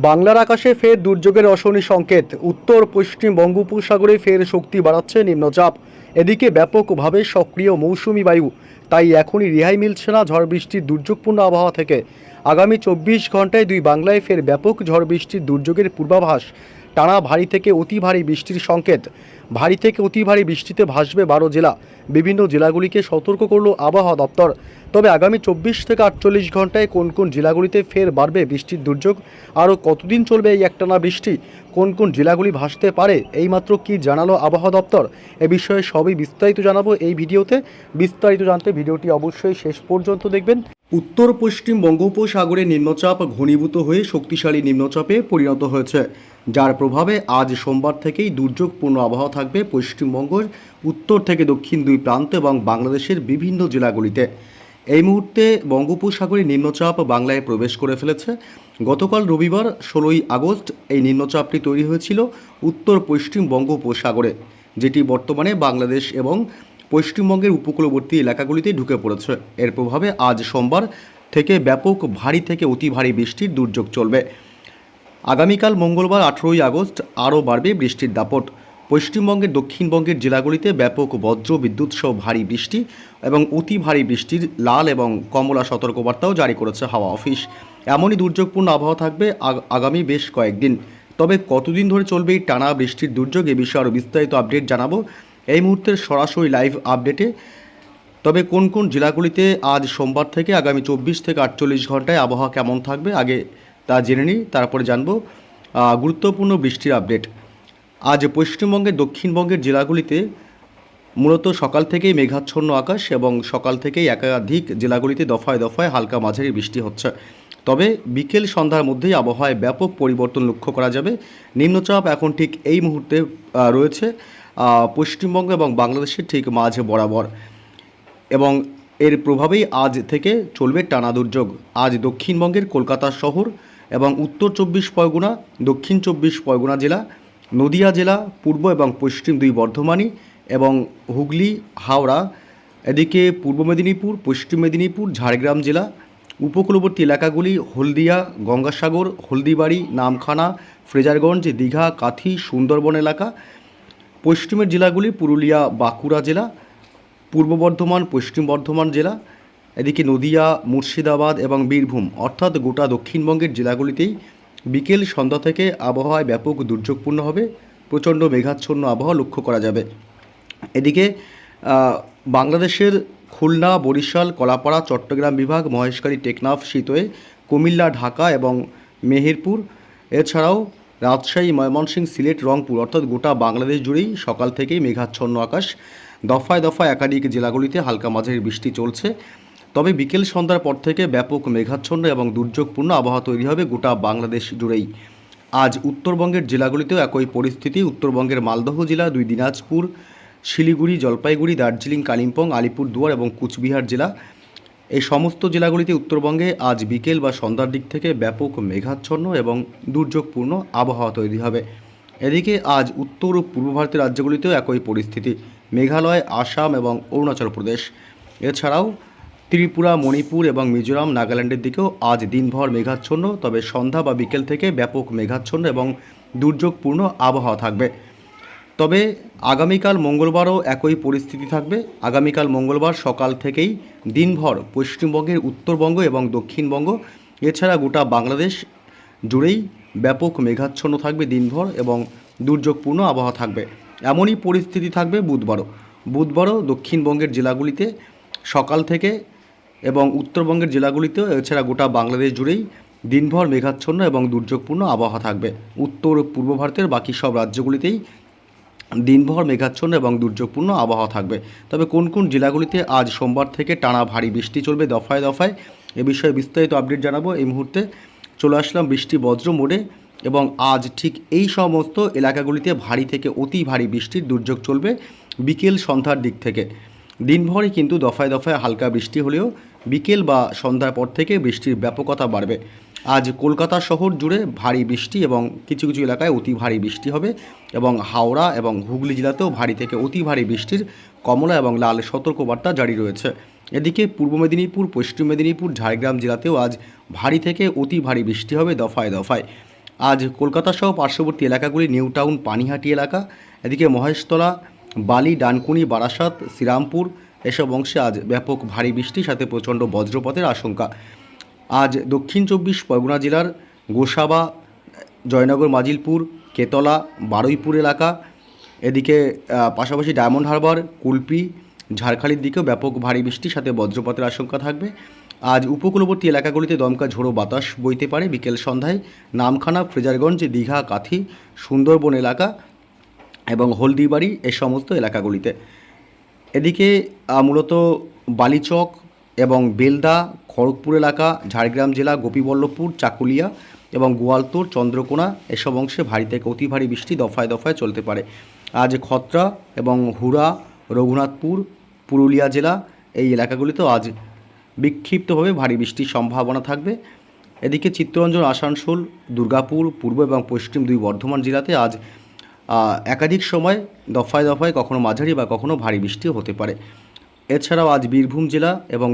বাংলার আকাশে ফের দুর্যোগের অশনি সংকেত। উত্তর পশ্চিম বঙ্গোপসাগরে ফের শক্তি বাড়াচ্ছে নিম্নচাপ। এদিকে ব্যাপকভাবে সক্রিয় মৌসুমি বায়ু, তাই এখনই রেহাই মিলছে না ঝড় বৃষ্টির দুর্যোগপূর্ণ আবহাওয়া থেকে। আগামী 24 ঘন্টায় দুই বাংলায় ফের ব্যাপক ঝড় বৃষ্টির দুর্যোগের পূর্বাভাস। টানা ভারী থেকে অতি ভারী বৃষ্টির সংকেত। ভারী থেকে অতি ভারী বৃষ্টিতে ভাসবে 12 জেলা। বিভিন্ন জেলাগুলিকে সতর্ক করল আবহাওয়া দপ্তর। তবে আগামী 24 থেকে 48 ঘন্টায় কোন কোন জেলাগুলিতে ফের বাড়বে বৃষ্টির দুর্যোগ, আরও কতদিন চলবে এই একটানা বৃষ্টি, কোন কোন জেলাগুলি ভাসতে পারে, এইমাত্র কি জানালো আবহাওয়া দপ্তর, এ বিষয়ে সবই বিস্তারিত জানাবো এই ভিডিওতে। বিস্তারিত জানতে ভিডিওটি অবশ্যই শেষ পর্যন্ত দেখবেন। উত্তর পশ্চিম বঙ্গোপসাগরে নিম্নচাপ ঘনীভূত হয়ে শক্তিশালী নিম্নচাপে পরিণত হয়েছে, যার প্রভাবে আজ সোমবার থেকেই দুর্যোগপূর্ণ আবহাওয়া থাকবে পশ্চিমবঙ্গের উত্তর থেকে দক্ষিণ দুই প্রান্ত এবং বাংলাদেশের বিভিন্ন জেলাগুলিতে। এই মুহূর্তে বঙ্গোপসাগরে নিম্নচাপ বাংলায় প্রবেশ করে ফেলেছে। গতকাল রবিবার 16ই আগস্ট এই নিম্নচাপটি তৈরি হয়েছিল উত্তর পশ্চিম বঙ্গোপসাগরে, যেটি বর্তমানে বাংলাদেশ এবং পশ্চিমবঙ্গের উপকূলবর্তী এলাকাগুলিতে ঢুকে পড়েছে। এর প্রভাবে আজ সোমবার থেকে ব্যাপক ভারী থেকে অতি ভারী বৃষ্টির দুর্যোগ চলবে। আগামীকাল মঙ্গলবার 18ই আগস্ট আরও বাড়বে বৃষ্টির দাপট। পশ্চিমবঙ্গের দক্ষিণবঙ্গের জেলাগুলিতে ব্যাপক বজ্র বিদ্যুৎ সহ ভারী বৃষ্টি এবং অতি ভারী বৃষ্টির লাল এবং কমলা সতর্কবার্তাও জারি করেছে হাওয়া অফিস। এমনই দুর্যোগপূর্ণ আবহাওয়া থাকবে আগামী বেশ কয়েকদিন। তবে কতদিন ধরে চলবে এই টানা বৃষ্টির দুর্যোগ, এ বিষয়ে আরও বিস্তারিত আপডেট জানাবো এই মুহূর্তের সরাসরি লাইভ আপডেটে। তবে কোন কোন জেলাগুলিতে আজ সোমবার থেকে আগামী 24 থেকে 48 ঘন্টায় আবহাওয়া কেমন থাকবে আগে তা জেনে নিই, তারপরে জানবো গুরুত্বপূর্ণ বৃষ্টির আপডেট। আজ পশ্চিমবঙ্গের দক্ষিণবঙ্গের জেলাগুলিতে মূলত সকাল থেকেই মেঘাচ্ছন্ন আকাশ এবং সকাল থেকেই একাধিক জেলাগুলিতে দফায় দফায় হালকা মাঝারি বৃষ্টি হচ্ছে। তবে বিকেল সন্ধ্যার মধ্যেই আবহাওয়ায় ব্যাপক পরিবর্তন লক্ষ্য করা যাবে। নিম্নচাপ এখন ঠিক এই মুহূর্তে রয়েছে পশ্চিমবঙ্গ এবং বাংলাদেশের ঠিক মাঝে বরাবর, এবং এর প্রভাবেই আজ থেকে চলবে টানা দুর্যোগ। আজ দক্ষিণবঙ্গের কলকাতা শহর এবং উত্তর 24 পরগনা, দক্ষিণ 24 পরগনা জেলা, নদিয়া জেলা, পূর্ব এবং পশ্চিম দুই বর্ধমানী এবং হুগলি, হাওড়া, এদিকে পূর্ব মেদিনীপুর, পশ্চিম মেদিনীপুর, ঝাড়গ্রাম জেলা, উপকূলবর্তী এলাকাগুলি হলদিয়া, গঙ্গাসাগর, হলদিবাড়ি, নামখানা, ফ্রেজারগঞ্জ, দীঘা, কাথি, সুন্দরবন এলাকা, পশ্চিমের জেলাগুলি পুরুলিয়া, বাঁকুড়া জেলা, পূর্ব বর্ধমান, পশ্চিম বর্ধমান জেলা, এদিকে নদিয়া, মুর্শিদাবাদ এবং বীরভূম, অর্থাৎ গোটা দক্ষিণবঙ্গের জেলাগুলিতেই বিকেল সন্ধ্যা থেকে আবহাওয়ায় ব্যাপক দুর্যোগপূর্ণ হবে। প্রচণ্ড মেঘাচ্ছন্ন আবহাওয়া লক্ষ্য করা যাবে। এদিকে বাংলাদেশের খুলনা, বরিশাল, কলাপাড়া, চট্টগ্রাম বিভাগ, মহেশখালী, টেকনাফ, সিতোয়ে, কুমিল্লা, ঢাকা এবং মেহেরপুর, এছাড়াও রাজশাহী, ময়মনসিংহ, সিলেট, রংপুর, অর্থাৎ গোটা বাংলাদেশ জুড়েই সকাল থেকেই মেঘাচ্ছন্ন আকাশ। দফায় দফায় একাধিক জেলাগুলিতে হালকা মাঝারি বৃষ্টি চলছে। তবে বিকেল সন্ধ্যার পর থেকে ব্যাপক মেঘাচ্ছন্ন এবং দুর্যোগপূর্ণ আবহাওয়া তৈরি হবে গোটা বাংলাদেশ জুড়েই। আজ উত্তরবঙ্গের জেলাগুলিতেও একই পরিস্থিতি। উত্তরবঙ্গের মালদহ জেলা, দুই দিনাজপুর, শিলিগুড়ি, জলপাইগুড়ি, দার্জিলিং, কালিম্পং, আলিপুরদুয়ার এবং কুচবিহার জেলা, এই সমস্ত জেলাগুলিতে উত্তরবঙ্গে আজ বিকেল বা সন্ধ্যার দিক থেকে ব্যাপক মেঘাচ্ছন্ন এবং দুর্যোগপূর্ণ আবহাওয়া তৈরি হবে। এদিকে আজ উত্তর ও পূর্ব ভারতের রাজ্যগুলিতেও একই পরিস্থিতি। মেঘালয়, আসাম এবং অরুণাচল প্রদেশ, এছাড়াও ত্রিপুরা, মণিপুর এবং মিজোরাম, নাগাল্যান্ডের দিকেও আজ দিনভর মেঘাচ্ছন্ন, তবে সন্ধ্যা বা বিকেল থেকে ব্যাপক মেঘাচ্ছন্ন এবং দুর্যোগপূর্ণ আবহাওয়া থাকবে। তবে আগামীকাল মঙ্গলবারও একই পরিস্থিতি থাকবে। আগামীকাল মঙ্গলবার সকাল থেকেই দিনভর পশ্চিমবঙ্গের উত্তরবঙ্গ এবং দক্ষিণবঙ্গ, এছাড়া গোটা বাংলাদেশ জুড়েই ব্যাপক মেঘাচ্ছন্ন থাকবে দিনভর এবং দুর্যোগপূর্ণ আবহাওয়া থাকবে। এমনই পরিস্থিতি থাকবে বুধবারও দক্ষিণবঙ্গের জেলাগুলিতে সকাল থেকে এবং উত্তরবঙ্গের জেলাগুলিতেও, এছাড়া গোটা বাংলাদেশ জুড়েই দিনভর মেঘাচ্ছন্ন এবং দুর্যোগপূর্ণ আবহাওয়া থাকবে। উত্তর ও পূর্ব ভারতের বাকি সব রাজ্যগুলিতেই দিনভর মেঘাচ্ছন্ন এবং দুর্যোগপূর্ণ আবহাওয়া থাকবে। তবে কোন কোন জেলাগুলিতে আজ সোমবার থেকে টানা ভারী বৃষ্টি চলবে দফায় দফায়, এ বিষয়ে বিস্তারিত আপডেট জানাবো। এই মুহূর্তে চলে আসলাম বৃষ্টি বজ্র মোডে, এবং আজ ঠিক এই সমস্ত এলাকাগুলিতে ভারী থেকে অতি ভারী বৃষ্টির দুর্যোগ চলবে বিকেল সন্ধ্যার দিক থেকে। দিনভরই কিন্তু দফায় দফায় হালকা বৃষ্টি হলেও বিকেল বা সন্ধ্যার পর থেকে বৃষ্টির ব্যাপকতা বাড়বে। আজ কলকাতা শহর জুড়ে ভারী বৃষ্টি এবং কিছু কিছু এলাকায় অতি ভারী বৃষ্টি হবে, এবং হাওড়া এবং হুগলি জেলাতেও ভারী থেকে অতি ভারী বৃষ্টির কমলা এবং লাল সতর্কবার্তা জারি রয়েছে। এদিকে পূর্ব মেদিনীপুর, পশ্চিম মেদিনীপুর, ঝাড়গ্রাম জেলাতেও আজ ভারী থেকে অতি ভারী বৃষ্টি হবে দফায় দফায়। আজ কলকাতা সহ পার্শ্ববর্তী এলাকাগুলি নিউ টাউন, পানিহাটি এলাকা, এদিকে মহেশতলা, বালি, ডানকুনি, বারাসাত, শ্রীরামপুর এসব অংশে আজ ব্যাপক ভারী বৃষ্টির সাথে প্রচণ্ড বজ্রপাতের আশঙ্কা। আজ দক্ষিণ 24 পরগনা জেলার গোসাবা, জয়নগর, মাজিলপুর, কেতলা, বারুইপুর এলাকা, এদিকে পাশাপাশি ডায়মন্ড হারবার, কুলপি, ঝাড়খালির দিকেও ব্যাপক ভারী বৃষ্টির সাথে বজ্রপাতের আশঙ্কা থাকবে। আজ উপকূলবর্তী এলাকাগুলিতে দমকা ঝোড়ো বাতাস বইতে পারে। বিকেল সন্ধ্যায় নামখানা, ফ্রেজারগঞ্জ, দীঘা, কাথি, সুন্দরবন এলাকা এবং হলদিবাড়ি এই সমস্ত এলাকাগুলিতে। এদিকে মূলত বালিচক এবং বেলদা, খড়গপুর এলাকা, ঝাড়গ্রাম জেলা, গোপীবল্লভপুর, চাকুলিয়া এবং গোয়ালতোর, চন্দ্রকোনা এসব অংশে ভারী থেকে অতি ভারী বৃষ্টি দফায় দফায় চলতে পারে। আজ খত্রা এবং হুড়া, রঘুনাথপুর, পুরুলিয়া জেলা এই এলাকাগুলিতেও আজ বিক্ষিপ্তভাবে ভারী বৃষ্টির সম্ভাবনা থাকবে। এদিকে চিত্তরঞ্জন, আসানসোল, দুর্গাপুর, পূর্ব এবং পশ্চিম দুই বর্ধমান জেলাতে আজ একাধিক সময় দফায় দফায় কখনো মাঝারি বা কখনো ভারী বৃষ্টিও হতে পারে। এছাড়াও আজ বীরভূম জেলা এবং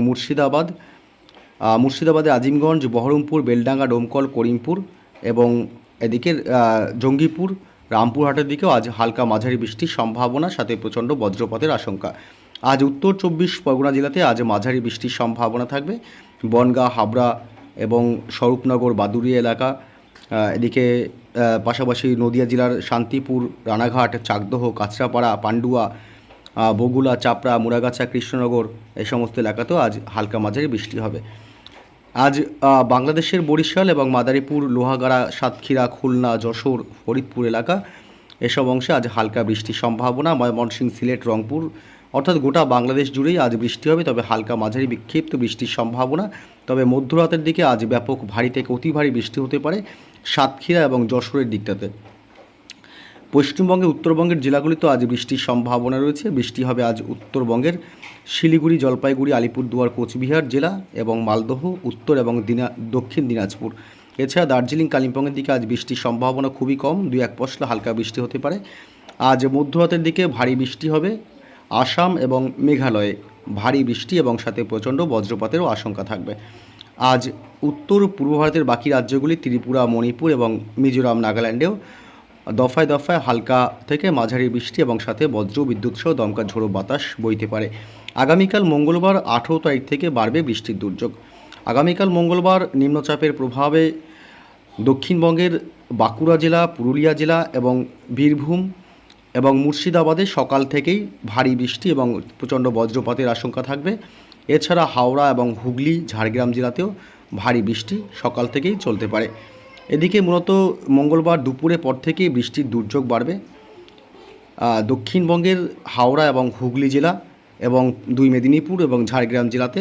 মুর্শিদাবাদে আজিমগঞ্জ, বহরমপুর, বেলডাঙ্গা, ডোমকল, করিমপুর এবং এদিকে জঙ্গিপুর, রামপুরহাটের দিকেও আজ হালকা মাঝারি বৃষ্টির সম্ভাবনা, সাথে প্রচণ্ড বজ্রপাতের আশঙ্কা। আজ উত্তর 24 পরগনা জেলাতে আজ মাঝারি বৃষ্টির সম্ভাবনা থাকবে। বনগাঁ, হাবড়া এবং স্বরূপনগর, বাদুড়িয়া এলাকা, এদিকে পাশাপাশি নদিয়া জেলার শান্তিপুর, রানাঘাট, চাকদহ, কাঁচরাপাড়া, পান্ডুয়া, বগুলা, চাপড়া, মুরাগাছা, কৃষ্ণনগর এই সমস্ত এলাকাতেও আজ হালকা মাঝারি বৃষ্টি হবে। আজ বাংলাদেশের বরিশাল এবং মাদারীপুর, লোহাগাড়া, সাতক্ষীরা, খুলনা, যশোর, ফরিদপুর এলাকা এসব অংশে আজ হালকা বৃষ্টির সম্ভাবনা। ময়মনসিংহ, সিলেট, রংপুর অর্থাৎ গোটা বাংলাদেশ জুড়েই আজ বৃষ্টি হবে, তবে হালকা মাঝারি বিক্ষিপ্ত বৃষ্টির সম্ভাবনা। তবে মধ্যরাতের দিকে আজ ব্যাপক ভারী থেকে অতি ভারী বৃষ্টি হতে পারে সাতক্ষীরা এবং যশোরের দিকটাতে। পশ্চিমবঙ্গের উত্তরবঙ্গের জেলাগুলিতেও আজ বৃষ্টির সম্ভাবনা রয়েছে। বৃষ্টি হবে আজ উত্তরবঙ্গের শিলিগুড়ি, জলপাইগুড়ি, আলিপুরদুয়ার, কোচবিহার জেলা এবং মালদহ, উত্তর এবং দক্ষিণ দিনাজপুর। এছাড়া দার্জিলিং, কালিম্পংয়ের দিকে আজ বৃষ্টির সম্ভাবনা খুবই কম, 2-1 পশলা হালকা বৃষ্টি হতে পারে। আজ মধ্যরাতের দিকে ভারী বৃষ্টি হবে আসাম এবং মেঘালয়ে, ভারী বৃষ্টি এবং সাথে প্রচণ্ড বজ্রপাতেরও আশঙ্কা থাকবে। আজ উত্তর পূর্ব ভারতের বাকি রাজ্যগুলি, ত্রিপুরা, মণিপুর এবং মিজোরাম, নাগাল্যান্ডেও দফায় দফায় হালকা থেকে মাঝারি বৃষ্টি এবং সাথে বজ্র বিদ্যুৎ সহ দমকা ঝোড়ো বাতাস বইতে পারে। আগামীকাল মঙ্গলবার 18 তারিখ থেকে বাড়বে বৃষ্টির দুর্যোগ। আগামীকাল মঙ্গলবার নিম্নচাপের প্রভাবে দক্ষিণবঙ্গের বাঁকুড়া জেলা, পুরুলিয়া জেলা এবং বীরভূম এবং মুর্শিদাবাদে সকাল থেকেই ভারী বৃষ্টি এবং প্রচণ্ড বজ্রপাতের আশঙ্কা থাকবে। এছাড়া হাওড়া এবং হুগলি, ঝাড়গ্রাম জেলাতেও ভারী বৃষ্টি সকাল থেকেই চলতে পারে। এদিকে মূলত মঙ্গলবার দুপুরের পর থেকেই বৃষ্টির দুর্যোগ বাড়বে দক্ষিণবঙ্গের হাওড়া এবং হুগলি জেলা এবং দুই মেদিনীপুর এবং ঝাড়গ্রাম জেলাতে।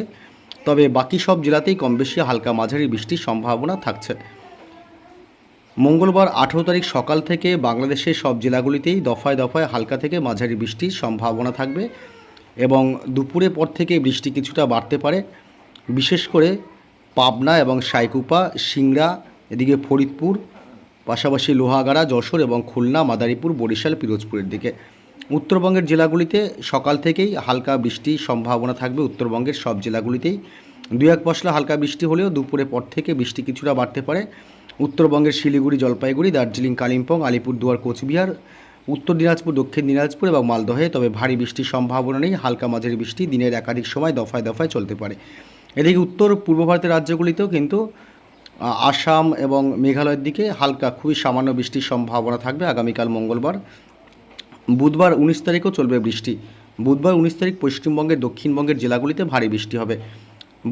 তবে বাকি সব জেলাতেই কম বেশি হালকা মাঝারি বৃষ্টির সম্ভাবনা থাকছে। মঙ্গলবার 18 তারিখ সকাল থেকে বাংলাদেশের সব জেলাগুলিতেই দফায় দফায় হালকা থেকে মাঝারি বৃষ্টির সম্ভাবনা থাকবে এবং দুপুরের পর থেকে বৃষ্টি কিছুটা বাড়তে পারে, বিশেষ করে পাবনা এবং সাইকুপা, সিংড়া, এদিকে ফরিদপুর, পাশাপাশি লোহাগাড়া, যশোর এবং খুলনা, মাদারীপুর, বরিশাল, পিরোজপুরের দিকে। উত্তরবঙ্গের জেলাগুলিতে সকাল থেকেই হালকা বৃষ্টির সম্ভাবনা থাকবে। উত্তরবঙ্গের সব জেলাগুলিতেই 2-1 পশলা হালকা বৃষ্টি হলেও দুপুরের পর থেকে বৃষ্টি কিছুটা বাড়তে পারে। উত্তরবঙ্গের শিলিগুড়ি, জলপাইগুড়ি, দার্জিলিং, কালিম্পং, আলিপুরদুয়ার, কোচবিহার, উত্তর দিনাজপুর, দক্ষিণ দিনাজপুর এবং মালদহে তবে ভারী বৃষ্টির সম্ভাবনা নেই। হালকা মাঝারি বৃষ্টি দিনের একাধিক সময় দফায় দফায় চলতে পারে। এদিকে উত্তর পূর্ব ভারতের রাজ্যগুলিতেও কিন্তু আসাম এবং মেঘালয়ের দিকে হালকা খুবই সামান্য বৃষ্টির সম্ভাবনা থাকবে আগামীকাল মঙ্গলবার। বুধবার 19 তারিখও চলবে বৃষ্টি। বুধবার 19 তারিখ পশ্চিমবঙ্গের দক্ষিণবঙ্গের জেলাগুলিতে ভারী বৃষ্টি হবে।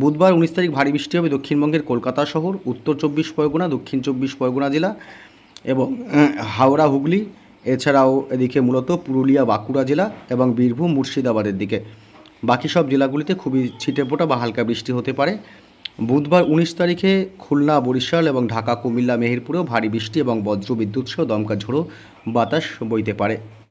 বুধবার 19 তারিখ ভারী বৃষ্টি হবে দক্ষিণবঙ্গের কলকাতা শহর, উত্তর 24 পরগনা, দক্ষিণ 24 পরগনা জেলা এবং হাওড়া, হুগলি, এছাড়াও এদিকে মূলত পুরুলিয়া, বাঁকুড়া জেলা এবং বীরভূম, মুর্শিদাবাদের দিকে। বাকি সব জেলাগুলিতে খুবই ছিটেফোঁটা বা হালকা বৃষ্টি হতে পারে। বুধবার 19 তারিখে খুলনা, বরিশাল এবং ঢাকা, কুমিল্লা, মেহেরপুরেও ভারী বৃষ্টি এবং বজ্র বিদ্যুৎ সহ দমকা ঝোড়ো বাতাস বইতে পারে।